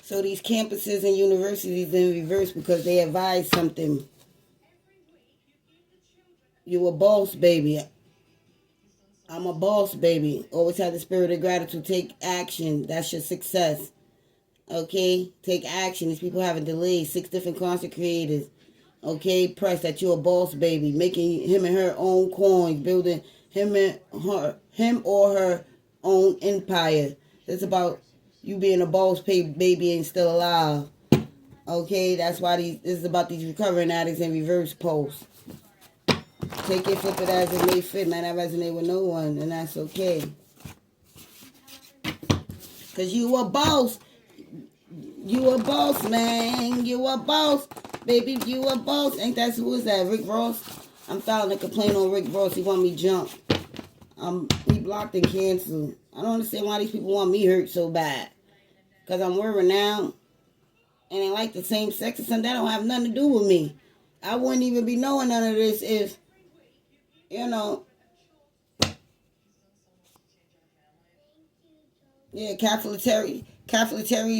So these campuses and universities in reverse because they advise something. You a boss, baby. I'm a boss, baby. Always have the spirit of gratitude. Take action. That's your success. Okay? Take action. These people having delays. 6 different content creators. Okay? Press that you're a boss, baby. Making him and her own coins. Building him or her own empire. It's about you being a boss, baby, and still alive. Okay? That's why this is about these recovering addicts and reverse posts. Take it, flip it as it may fit. Might not resonate with no one, and that's okay. Because you a boss. You a boss, man. You a boss. Baby, you a boss. Ain't that who is that? Rick Ross? I'm filing a complaint on Rick Ross. He want me jumped. He blocked and canceled. I don't understand why these people want me hurt so bad. Because I'm worried now. And they like the same sex or something. That don't have nothing to do with me. I wouldn't even be knowing none of this if, you know. Yeah, Catholic Charities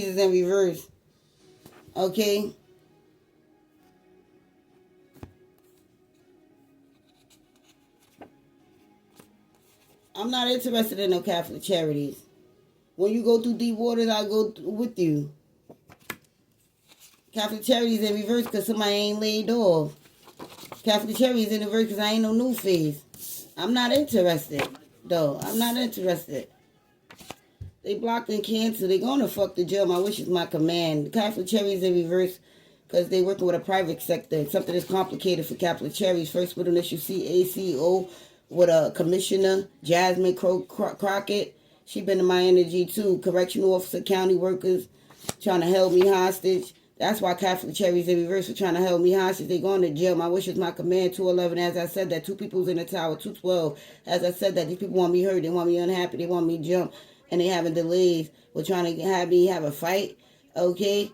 is in reverse. Okay? I'm not interested in no Catholic Charities. When you go through deep waters, I'll go with you. Catholic Charities in reverse because somebody ain't laid off. Catholic Charities in reverse because I ain't no new face. I'm not interested, though. I'm not interested. They blocked and canceled. They gonna fuck the jail. My wish is my command. Catholic Charities in reverse because they working with a private sector. Something that's complicated for Catholic Charities. First middle initial CACO with a commissioner, Jasmine Crockett. She been in my energy too. Correctional officer, county workers trying to hold me hostage. That's why Catholic Charities in reverse for trying to hold me hostage. They going to jail. My wish is my command. 211. As I said that, 2 people's in the tower. 212. As I said that, these people want me hurt. They want me unhappy. They want me jump. And they having delays. We're trying to have me have a fight. Okay?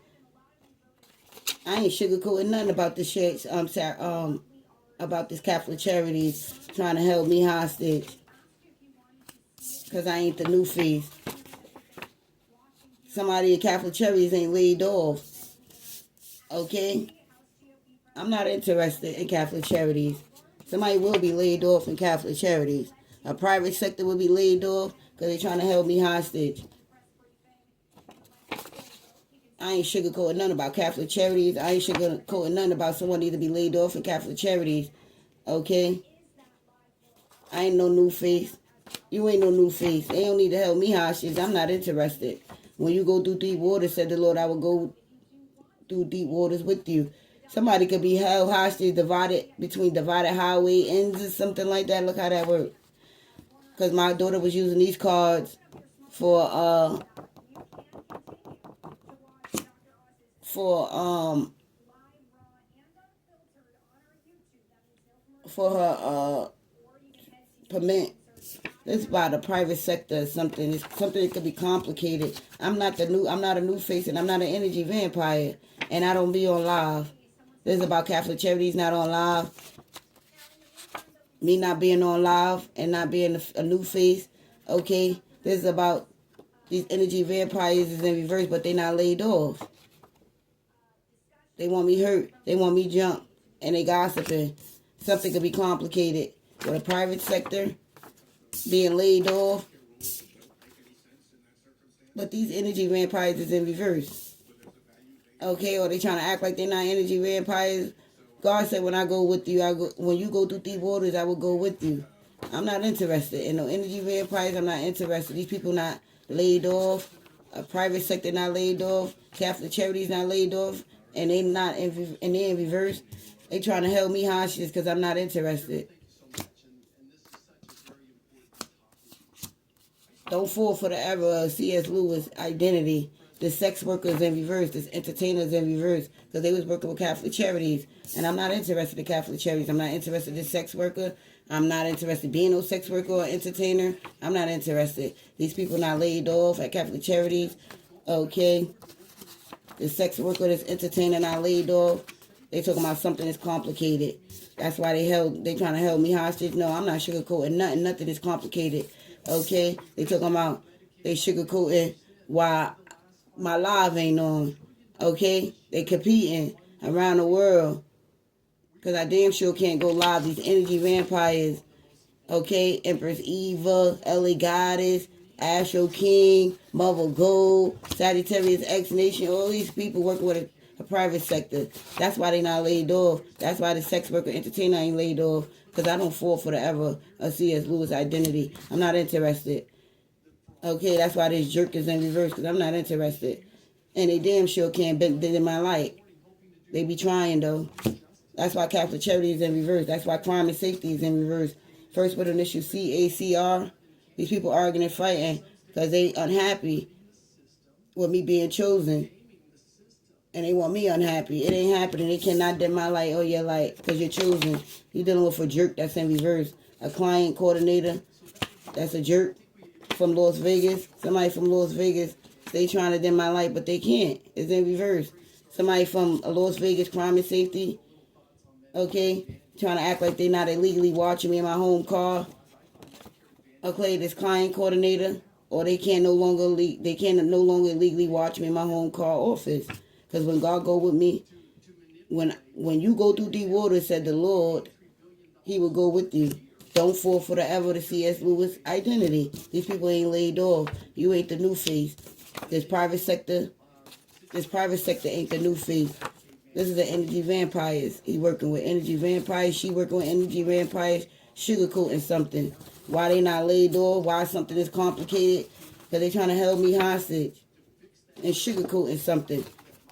I ain't sugarcoating nothing about this shit. About this Catholic Charities trying to hold me hostage. Because I ain't the new face. Somebody at Catholic Charities ain't laid off. Okay? I'm not interested in Catholic Charities. Somebody will be laid off in Catholic Charities. A private sector will be laid off because they're trying to hold me hostage. I ain't sugarcoating nothing about Catholic Charities. I ain't sugarcoating nothing about someone need to be laid off in Catholic Charities. Okay? I ain't no new face. You ain't no new face. They don't need to hold me hostage. I'm not interested. When you go through deep waters, said the Lord, I will go through deep waters with you. Somebody could be held hostage, divided highway ends or something like that. Look how that works. Because my daughter was using these cards for her permit. This about the private sector or something. It's something that could be complicated. I'm not a new face and I'm not an energy vampire. And I don't be on live. This is about Catholic Charities not on live. Me not being on live and not being a new face. Okay? This is about these energy vampires is in reverse, but they not laid off. They want me hurt. They want me jump. And they gossiping. Something could be complicated. With a private sector being laid off. But these energy vampires is in reverse. Okay, or they trying to act like they're not energy vampires. God said when I go with you, when you go through deep waters, I will go with you. I'm not interested in no energy vampires. I'm not interested. These people not laid off. A private sector not laid off. Catholic Charities not laid off. And they not and they in reverse. They trying to hold me hostage because I'm not interested. Don't fall for the error of C.S. Lewis identity. The sex workers in reverse, this entertainers in reverse, because they was working with Catholic Charities. And I'm not interested in Catholic Charities. I'm not interested in sex worker. I'm not interested in being no sex worker or entertainer. I'm not interested. These people not laid off at Catholic Charities. Okay. The sex worker, this entertainer not laid off. They talking about something that's complicated. That's why they trying to hold me hostage. No, I'm not sugarcoating nothing. Nothing is complicated. Okay? They talking about they sugarcoating why My live ain't on. Okay? They competing around the world. Because I damn sure can't go live. These energy vampires. Okay? Empress Eva, LA Goddess, Astro King, Mother Gold, Sagittarius X Nation. All these people working with a private sector. That's why they not laid off. That's why the sex worker entertainer ain't laid off. Because I don't fall for the ever of C.S. Lewis identity. I'm not interested. Okay, that's why this jerk is in reverse, because I'm not interested. And they damn sure can't bend in my light. They be trying, though. That's why Catholic Charities is in reverse. That's why crime and safety is in reverse. First with initial CACR. These people arguing and fighting because they unhappy with me being chosen. And they want me unhappy. It ain't happening. They cannot dim my light or your light because you're chosen. You're dealing with a jerk that's in reverse. A client coordinator that's a jerk from Las Vegas. Somebody from Las Vegas. They trying to dim my light, but they can't. It's in reverse. Somebody from Las Vegas crime and safety. Okay? Trying to act like they not illegally watching me in my home car. Okay, this client coordinator. Or they can no longer illegally watch me in my home car office. Because when God go with me, when you go through deep water, said the Lord, he will go with you. Don't fall for the ever to C.S. Lewis identity. These people ain't laid off. You ain't the new face. This private sector ain't the new face. This is the energy vampires. He working with energy vampires. She working with energy vampires. Sugarcoating something. Why they not laid off? Why something is complicated? Because they trying to hold me hostage. And sugarcoating something.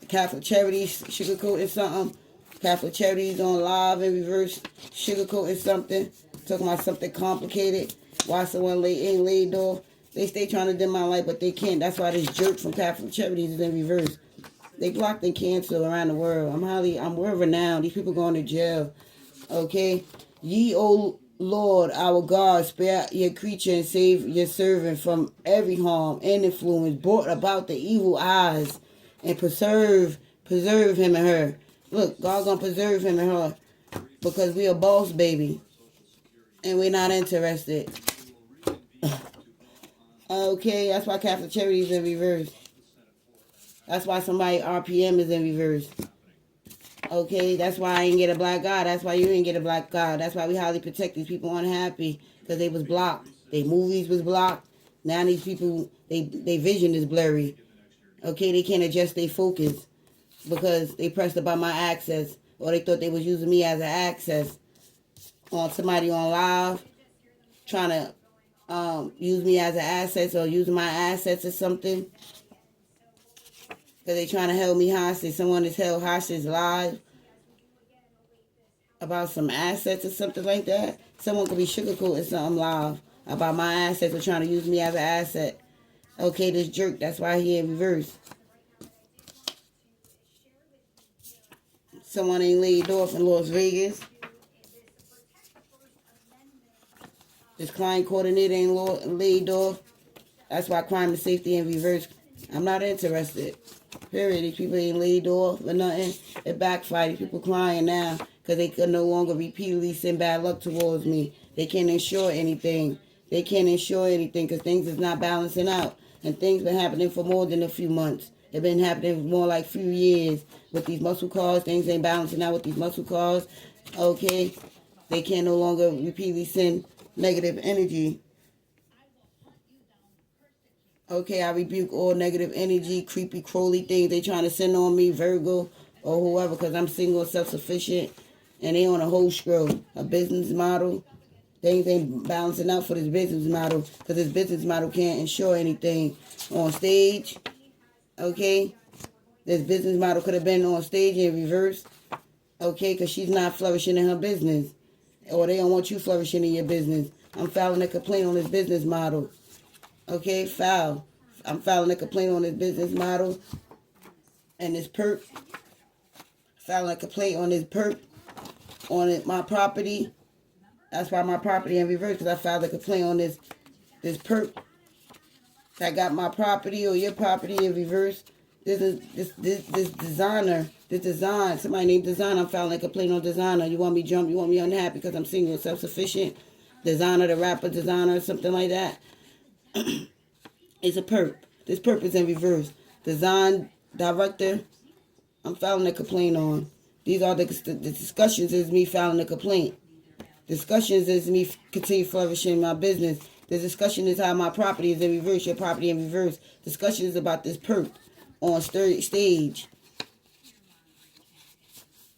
Catholic Charities sugarcoating something. Catholic Charities on live in reverse sugarcoating something. Talking about something complicated. Why someone ain't laid off. They stay trying to dim my light, but they can't. That's why this jerk from Catholic Charities is in reverse. They blocked and canceled around the world. I'm world renowned. These people going to jail. Okay? Ye, O Lord, our God, spare your creature and save your servant from every harm and influence brought about the evil eyes, and preserve him and her. Look, God gonna preserve him and her because we a boss baby and we're not interested. Okay, that's why Catholic Charities is in reverse. That's why somebody RPM is in reverse. Okay, that's why I ain't get a black God. That's why you ain't get a black God. That's why we highly protect these people unhappy because they was blocked. Their movies was blocked. Now these people, they vision is blurry. Okay, they can't adjust their focus because they pressed about my access or they thought they was using me as an access on somebody on live trying to use me as an asset or using my assets or something. Because they trying to hold me hostage. Someone is held hostage live about some assets or something like that. Someone could be sugarcoating something live about my assets or trying to use me as an asset. Okay, this jerk, that's why he in reverse. Someone ain't laid off in Las Vegas. This client coordinator ain't laid off. That's why crime and safety in reverse. I'm not interested. Period. These people ain't laid off or nothing. It backfired. People crying now because they could no longer repeatedly send bad luck towards me. They can't insure anything. They can't insure anything because things is not balancing out. And things been happening for more than a few months. It been happening for more like few years with these muscle cars. Things ain't balancing out with these muscle cars. Okay? They can no longer repeatedly send negative energy. Okay, I rebuke all negative energy, creepy, crawly things they trying to send on me, Virgo, or whoever, because I'm single, self-sufficient, and they on a whole scroll, a business model. Things ain't balancing out for this business model, because this business model can't insure anything on stage. Okay? This business model could have been on stage in reverse. Okay, because she's not flourishing in her business. Or they don't want you flourishing in your business. I'm filing a complaint on this business model. Okay, file. I'm filing a complaint on this business model and this perp. Filing a complaint on this perp, on my property. That's why my property in reverse, because I filed a complaint on this perp that got my property or your property in reverse. This designer, this design, somebody named Designer. I'm filing a complaint on Designer. You want me jump? You want me unhappy because I'm single, self-sufficient? Designer, the rapper Designer, something like that. It's a perp. This perp is in reverse. design director, I'm filing a complaint on. These are the discussions is me filing a complaint. Discussions is me continue flourishing my business. The discussion is how my property is in reverse, your property in reverse. Discussion is about this perk on stage.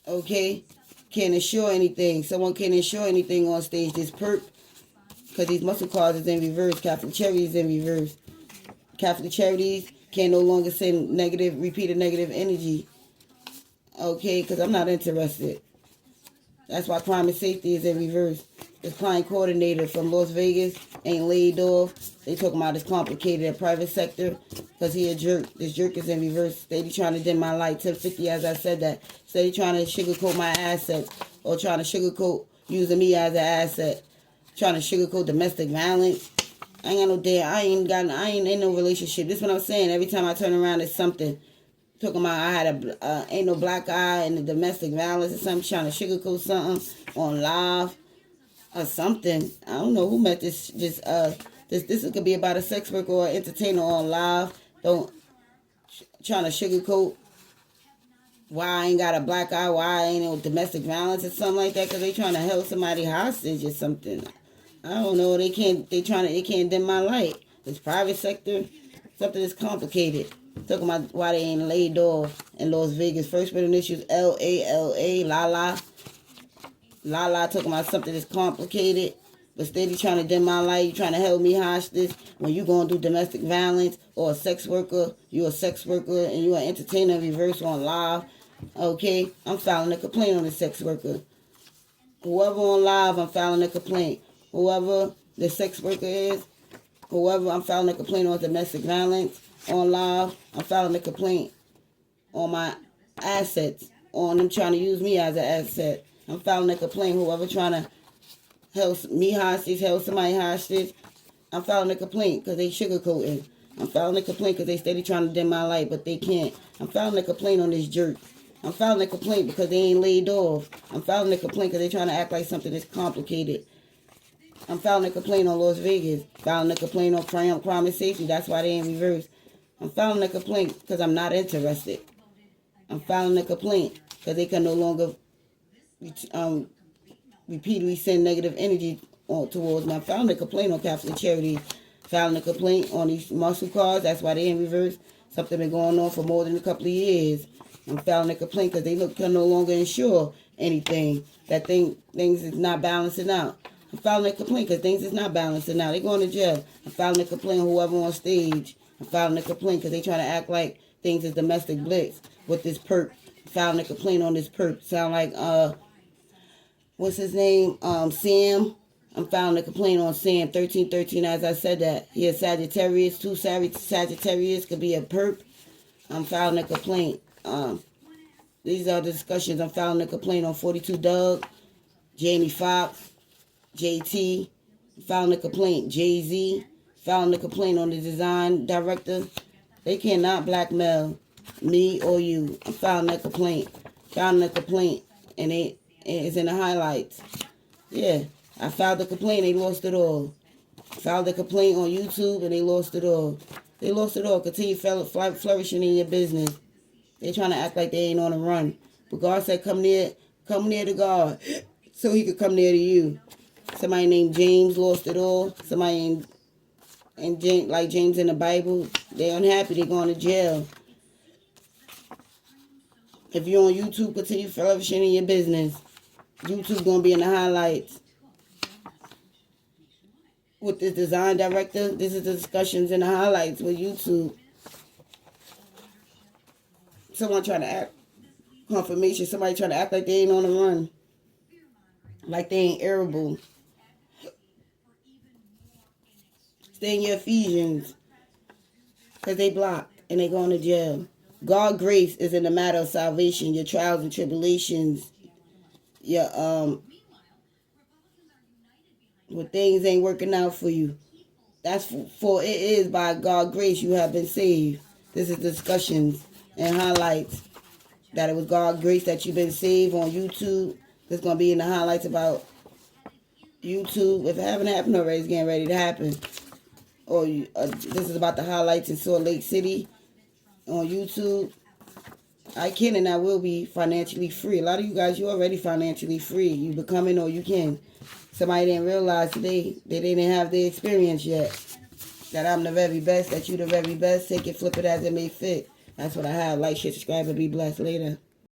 Okay? Can't insure anything. Someone can't insure anything on stage. This perk, because these muscle cars is in reverse. Catholic Charities in reverse. Catholic Charities can no longer send negative, repeated negative energy. Okay? Because I'm not interested. That's why crime and safety is in reverse. This client coordinator from Las Vegas ain't laid off. They talking about it's complicated in private sector because he a jerk. This jerk is in reverse. They be trying to dim my light. 1050 as I said that. So they trying to sugarcoat my assets or trying to sugarcoat using me as an asset. Trying to sugarcoat domestic violence. I ain't got no damn. I ain't in no relationship. This is what I'm saying. Every time I turn around, it's something. Talking about I had ain't no black eye and the domestic violence or something. Trying to sugarcoat something on live. Or something. I don't know who met this could be about a sex worker or entertainer on live. Trying to sugarcoat why I ain't got a black eye, why I ain't no domestic violence or something like that, because they trying to hold somebody hostage or something. I don't know. They can't dim my light. It's private sector. Something that's complicated. Talking about why they ain't laid off in Las Vegas. First middle initials LALA, Lala. Lala talking about something that's complicated, but steady trying to dim my light. You trying to hold me hostage when you going through domestic violence or a sex worker. You a sex worker and you an entertainer reverse on live. Okay, I'm filing a complaint on the sex worker. Whoever on live, I'm filing a complaint. Whoever the sex worker is, whoever, I'm filing a complaint on domestic violence on live. I'm filing a complaint on my assets, on them trying to use me as an asset. I'm filing a complaint. Whoever trying to hold me hostage, hold somebody hostage, I'm filing a complaint because they sugarcoating. I'm filing a complaint because they steady trying to dim my light, but they can't. I'm filing a complaint on this jerk. I'm filing a complaint because they ain't laid off. I'm filing a complaint because they trying to act like something that's complicated. I'm filing a complaint on Las Vegas. Filing a complaint on crime and safety. That's why they in reverse. I'm filing a complaint because I'm not interested. I'm filing a complaint because they can no longer repeatedly send negative energy towards me. I'm filing a complaint on Catholic Charities. Filing a complaint on these muscle cars. That's why they in reverse. Something been going on for more than a couple of years. I'm filing a complaint because they can no longer insure anything. That things is not balancing out. I'm filing a complaint because things is not balancing out. They going to jail. I'm filing a complaint on whoever on stage. I'm filing a complaint because they trying to act like things is domestic blitz with this perk. I'm filing a complaint on this perk. Sound like what's his name? Sam. I'm filing a complaint on Sam. 1313. As I said that, he a Sagittarius. 2 Sagittarius could be a perp. I'm filing a complaint. These are the discussions. I'm filing a complaint on 42 Doug, Jamie Foxx, JT. I'm filing a complaint. Jay-Z. Filing a complaint on the design director. They cannot blackmail me or you. I'm filing a complaint. Filing a complaint, and it's in the highlights. Yeah, I filed a complaint. They lost it all. Filed a complaint on YouTube, and they lost it all. They lost it all. Continue flourishing in your business. They trying to act like they ain't on the run. But God said, come near to God, so He could come near to you. Somebody named James lost it all. Somebody James, like James in the Bible, they unhappy. They going to jail. If you're on YouTube, continue flourishing in your business. YouTube gonna be in the highlights. With this design director, this is the discussions in the highlights with YouTube. Someone trying to act confirmation. Somebody trying to act like they ain't on the run, like they ain't arable. Stay in your Ephesians, because they blocked and they going to jail. God's grace is in the matter of salvation. Your trials and tribulations, your when things ain't working out for you. That's for it is by God's grace you have been saved. This is discussions and highlights that it was God's grace that you've been saved on YouTube. This is gonna be in the highlights about YouTube. If it haven't happened already, it's getting ready to happen. Or this is about the highlights in Salt Lake City. on YouTube, I can and I will be financially free. A lot of you guys, you're already financially free. You becoming or you can. Somebody didn't realize today they didn't have the experience yet. That I'm the very best, that you the very best. Take it, flip it as it may fit. That's what I have. Like, share, subscribe, and be blessed later.